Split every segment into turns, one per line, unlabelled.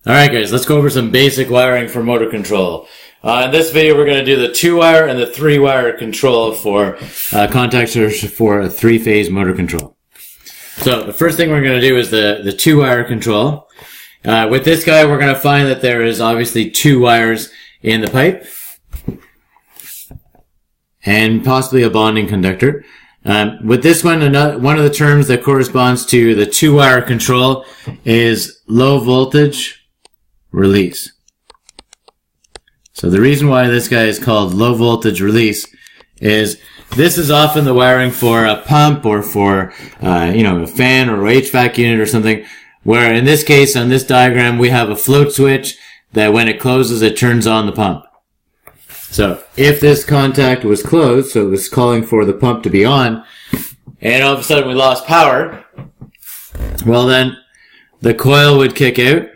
Alright guys, let's go over some basic wiring for motor control. In this video we're going to do the 2-wire and the 3-wire control for contactors for a 3-phase motor control. So the first thing we're going to do is the 2-wire control. With this guy we're going to find that there is obviously 2 wires in the pipe and possibly a bonding conductor. With this one of the terms that corresponds to the 2-wire control is low voltage release. So the reason why this guy is called low voltage release is this is often the wiring for a pump or for a fan or HVAC unit or something, where in this case on this diagram we have a float switch that when it closes it turns on the pump. So if this contact was closed, so it was calling for the pump to be on, and all of a sudden we lost power, well then the coil would kick out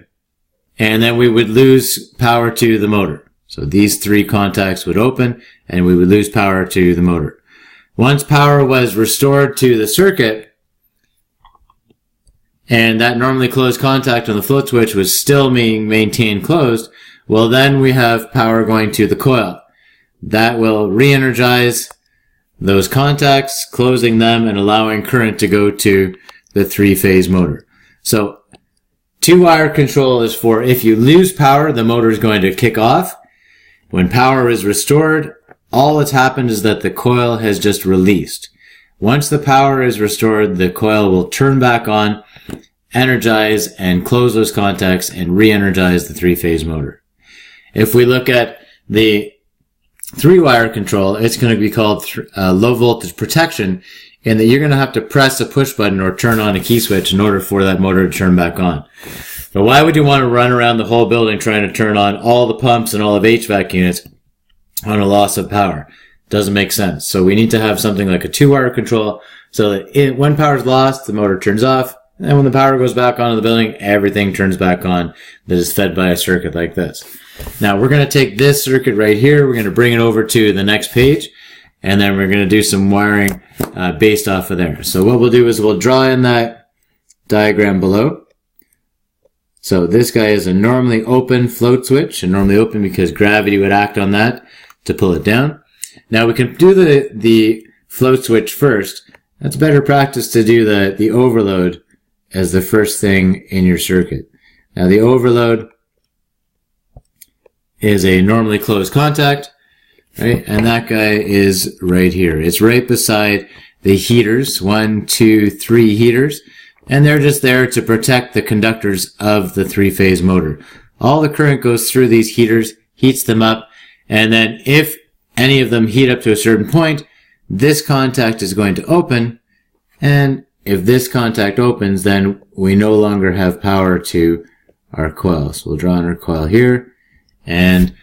and then we would lose power to the motor. So these 3 contacts would open and we would lose power to the motor. Once power was restored to the circuit and that normally closed contact on the float switch was still being maintained closed, well then we have power going to the coil. That will re-energize those contacts, closing them and allowing current to go to the 3-phase motor. So 2-wire control is for if you lose power, the motor is going to kick off. When power is restored, all that's happened is that the coil has just released. Once the power is restored, the coil will turn back on, energize and close those contacts and re-energize the 3-phase motor. If we look at the 3-wire control, it's going to be called low voltage protection, in that you're going to have to press a push button or turn on a key switch in order for that motor to turn back on. But why would you want to run around the whole building trying to turn on all the pumps and all of HVAC units on a loss of power? Doesn't make sense. So we need to have something like a 2-wire control so that when power is lost, the motor turns off, and when the power goes back onto the building, everything turns back on that is fed by a circuit like this. Now we're going to take this circuit right here, we're going to bring it over to the next page, and then we're going to do some wiring based off of there. So what we'll do is we'll draw in that diagram below. So this guy is a normally open float switch, and normally open because gravity would act on that to pull it down. Now we can do the float switch first. That's better practice to do the overload as the first thing in your circuit. Now the overload is a normally closed contact. Right, and that guy is right here. It's right beside the heaters, 1, 2, 3 heaters, and they're just there to protect the conductors of the 3-phase motor. All the current goes through these heaters, heats them up, and then if any of them heat up to a certain point, this contact is going to open, and if this contact opens, then we no longer have power to our coil. So we'll draw in our coil here, and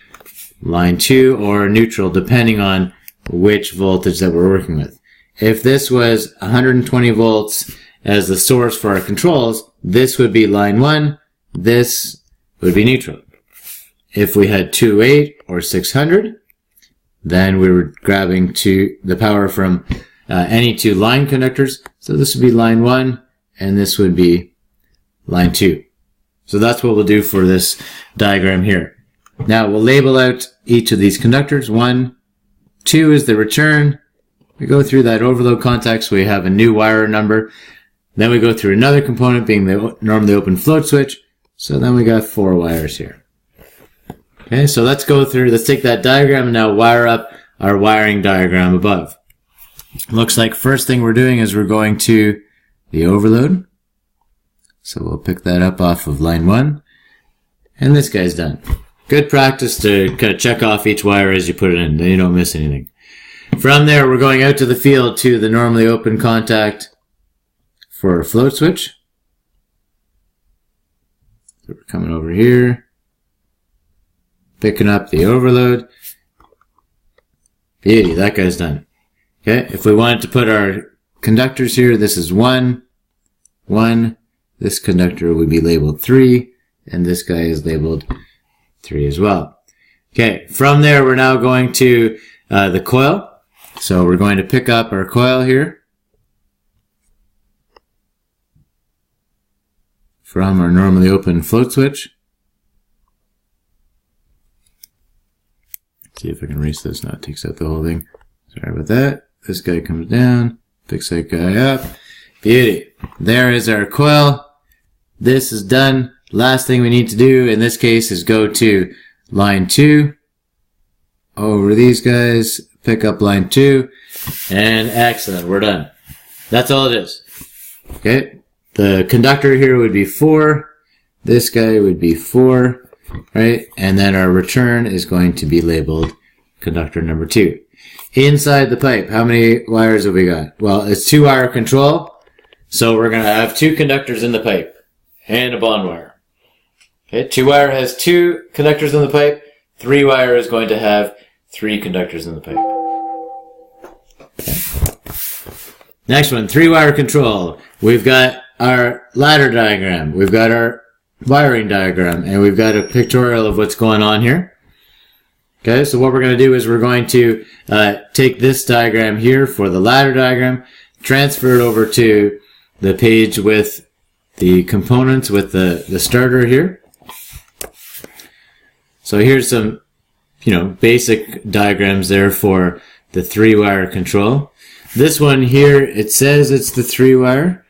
line 2 or neutral depending on which voltage that we're working with. If this was 120 volts as the source for our controls, this would be line 1, this would be neutral. If we had 208 or 600, then we were grabbing the power from any 2 line conductors, so this would be line 1 and this would be line 2. So that's what we'll do for this diagram here. Now we'll label out each of these conductors. 1, 2 is the return. We go through that overload contact so we have a new wire number. Then we go through another component being the normally open float switch. So then we got 4 wires here. Okay, so let's take that diagram and now wire up our wiring diagram above. Looks like first thing we're doing is we're going to the overload. So we'll pick that up off of line 1. And this guy's done. Good practice to kind of check off each wire as you put it in, then you don't miss anything. From there, we're going out to the field to the normally open contact for a float switch. So we're coming over here, picking up the overload. Beauty, that guy's done. Okay, if we wanted to put our conductors here, this is 1, 1. This conductor would be labeled 3, and this guy is labeled 3 as well. Okay, from there we're now going to the coil. So we're going to pick up our coil here from our normally open float switch. See if I can erase this. No, it takes out the whole thing. Sorry about that. This guy comes down. Picks that guy up. Beauty. There is our coil. This is done. Last thing we need to do in this case is go to line 2. Over these guys. Pick up line 2. And excellent. We're done. That's all it is. Okay. The conductor here would be 4. This guy would be 4. Right? And then our return is going to be labeled conductor number 2. Inside the pipe, how many wires have we got? Well, it's 2-wire control. So we're going to have 2 conductors in the pipe. And a bond wire. Okay, 2-wire has 2 conductors in the pipe. 3-wire is going to have 3 conductors in the pipe. Okay. Next one, 3-wire control. We've got our ladder diagram. We've got our wiring diagram. And we've got a pictorial of what's going on here. Okay, so what we're going to do is we're going to take this diagram here for the ladder diagram, transfer it over to the page with the components with the starter here. So here's some, basic diagrams there for the 3-wire control. This one here, it says it's the 3-wire,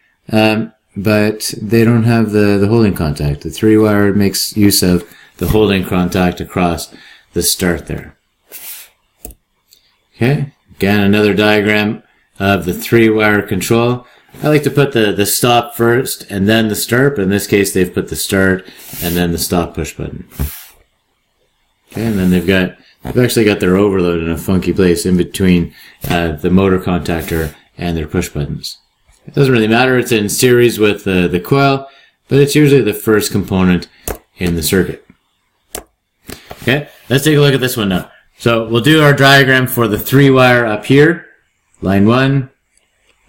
but they don't have the holding contact. The 3-wire makes use of the holding contact across the start there. Okay, again, another diagram of the 3-wire control. I like to put the stop first and then the start, but in this case they've put the start and then the stop push button. Okay, and then they've actually got their overload in a funky place in between the motor contactor and their push buttons. It doesn't really matter, it's in series with the coil, but it's usually the first component in the circuit. Okay, let's take a look at this one now. So we'll do our diagram for the 3-wire up here. Line 1.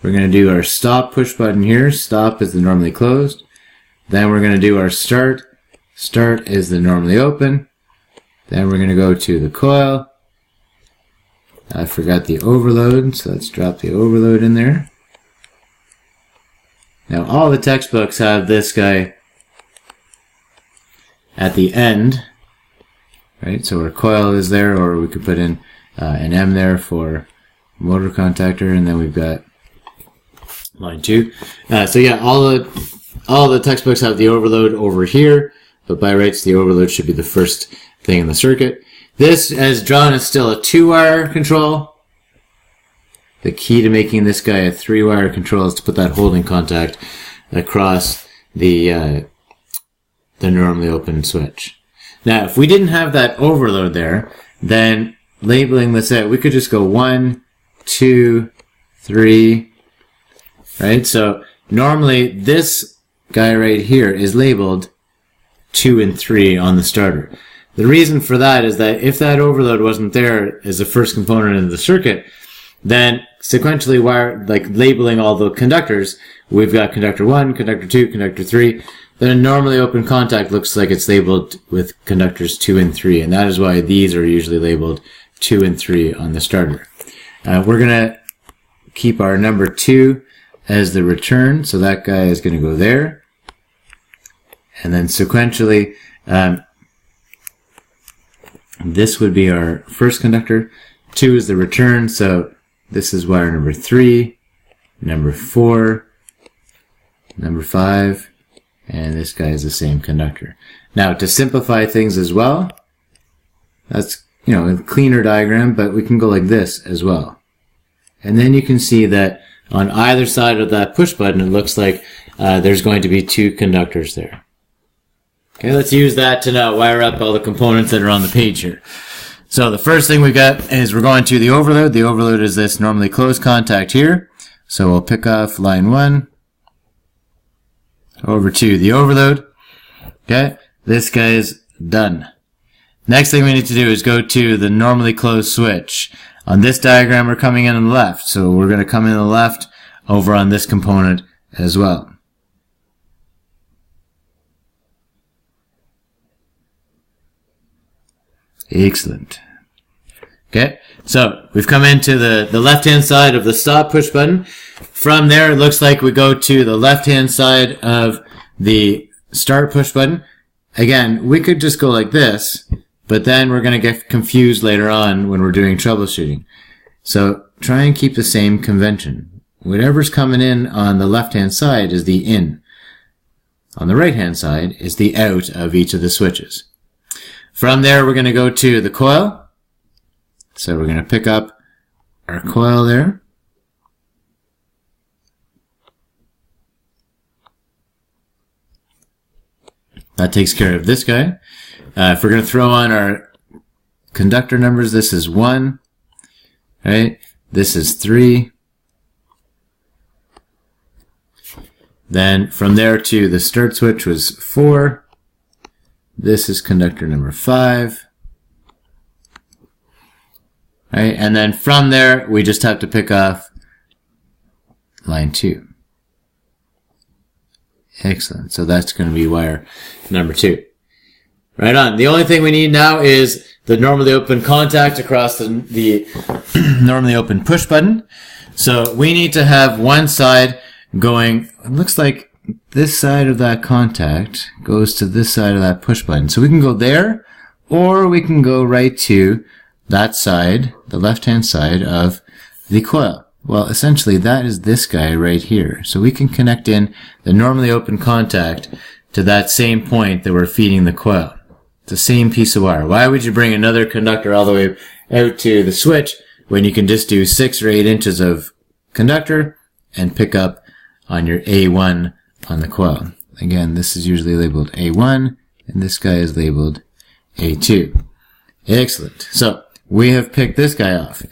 We're going to do our stop push button here. Stop is the normally closed. Then we're going to do our start. Start is the normally open. Then we're going to go to the coil. I forgot the overload, so let's drop the overload in there. Now all the textbooks have this guy at the end. Right, so our coil is there, or we could put in an M there for motor contactor, and then we've got line 2. So yeah, all the textbooks have the overload over here, but by rights the overload should be the first thing in the circuit. This, as drawn, is still a 2-wire control. The key to making this guy a 3-wire control is to put that holding contact across the normally open switch. Now, if we didn't have that overload there, then labeling this out, we could just go 1, 2, 3, right? So normally this guy right here is labeled 2 and 3 on the starter. The reason for that is that if that overload wasn't there as the first component in the circuit, then sequentially labeling all the conductors, we've got conductor 1, conductor 2, conductor 3. Then a normally open contact looks like it's labeled with conductors 2 and 3, and that is why these are usually labeled 2 and 3 on the starter. We're going to keep our number 2 as the return, so that guy is going to go there. And then sequentially, this would be our first conductor. 2 is the return, so this is wire number 3, number 4, number 5, and this guy is the same conductor. Now, to simplify things as well, that's, a cleaner diagram, but we can go like this as well. And then you can see that on either side of that push button, it looks like there's going to be 2 conductors there. Okay, let's use that to now wire up all the components that are on the page here. So the first thing we got is we're going to the overload. The overload is this normally closed contact here. So we'll pick off line 1. Over to the overload. Okay, this guy is done. Next thing we need to do is go to the normally closed switch. On this diagram, we're coming in on the left, so we're going to come in on the left over on this component as well. Excellent. Okay, so we've come into the left-hand side of the stop push button. From there, it looks like we go to the left-hand side of the start push button. Again, we could just go like this, but then we're going to get confused later on when we're doing troubleshooting. So try and keep the same convention. Whatever's coming in on the left-hand side is the in. On the right-hand side is the out of each of the switches. From there, we're going to go to the coil. So we're going to pick up our coil there. That takes care of this guy. If we're going to throw on our conductor numbers, this is 1, right? This is 3. Then from there to the start switch was 4. This is conductor number 5. Right? And then from there, we just have to pick off line 2. Excellent. So that's going to be wire number 2. Right on. The only thing we need now is the normally open contact across the normally open push button. So we need to have one side going, it looks like this side of that contact goes to this side of that push button. So we can go there, or we can go right to that side, the left-hand side of the coil. Well, essentially that is this guy right here. So we can connect in the normally open contact to that same point that we're feeding the coil. It's the same piece of wire. Why would you bring another conductor all the way out to the switch when you can just do 6 or 8 inches of conductor and pick up on your A1 on the coil? Again, this is usually labeled A1 and this guy is labeled A2. Excellent. So we have picked this guy off.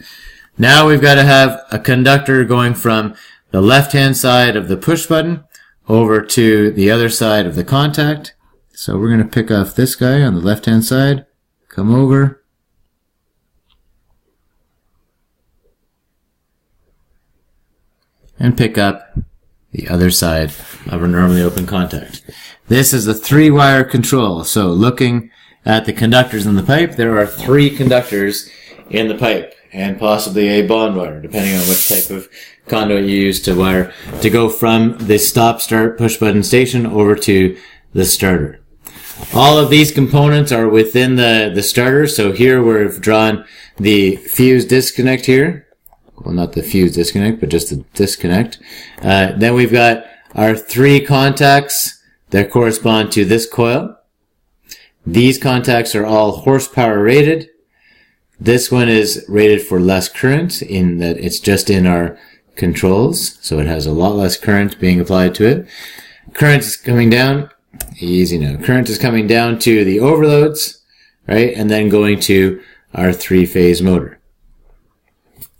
Now we've got to have a conductor going from the left-hand side of the push button over to the other side of the contact. So we're going to pick off this guy on the left-hand side, come over, and pick up the other side of our normally open contact. This is a 3-wire control. So looking at the conductors in the pipe, there are 3 conductors in the pipe, and possibly a bond wire, depending on which type of conduit you use to wire to go from the stop-start push-button station over to the starter. All of these components are within the starter, so here we've drawn the fuse disconnect here. Well, not the fuse disconnect, but just the disconnect. Then we've got our 3 contacts that correspond to this coil. These contacts are all horsepower rated. This one is rated for less current in that it's just in our controls, so it has a lot less current being applied to it. Current is coming down, easy now. Current is coming down to the overloads, right, and then going to our 3-phase motor.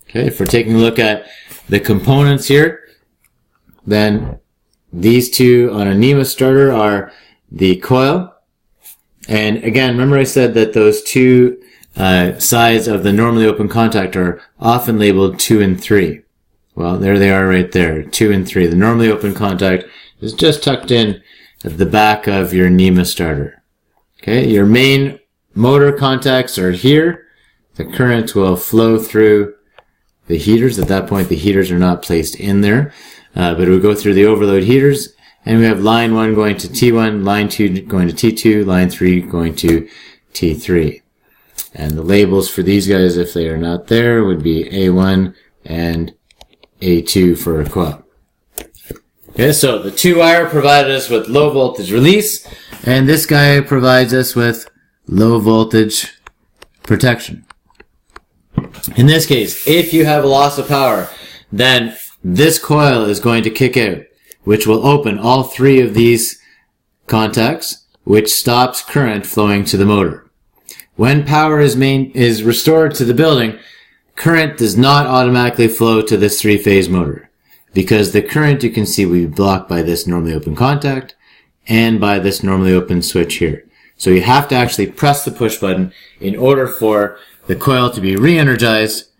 Okay, if we're taking a look at the components here, then these 2 on a NEMA starter are the coil. And again, remember I said that those 2 sides of the normally open contact are often labeled 2 and 3. Well, there they are right there, 2 and 3. The normally open contact is just tucked in at the back of your NEMA starter. Okay, your main motor contacts are here. The current will flow through the heaters. At that point, the heaters are not placed in there, but it will go through the overload heaters. And we have line 1 going to T1, line 2 going to T2, line 3 going to T3. And the labels for these guys, if they are not there, would be A1 and A2 for a coil. Okay, so the 2-wire provided us with low voltage release, and this guy provides us with low voltage protection. In this case, if you have a loss of power, then this coil is going to kick out, which will open all 3 of these contacts, which stops current flowing to the motor. When power is restored to the building, current does not automatically flow to this 3-phase motor, because the current, you can see, will be blocked by this normally open contact and by this normally open switch here. So you have to actually press the push button in order for the coil to be re-energized,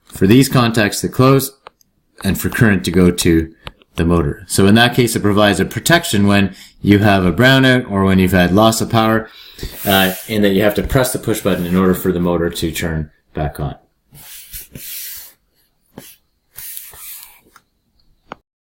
for these contacts to close, and for current to go to the motor. So in that case, it provides a protection when you have a brownout or when you've had loss of power, in that you have to press the push button in order for the motor to turn back on.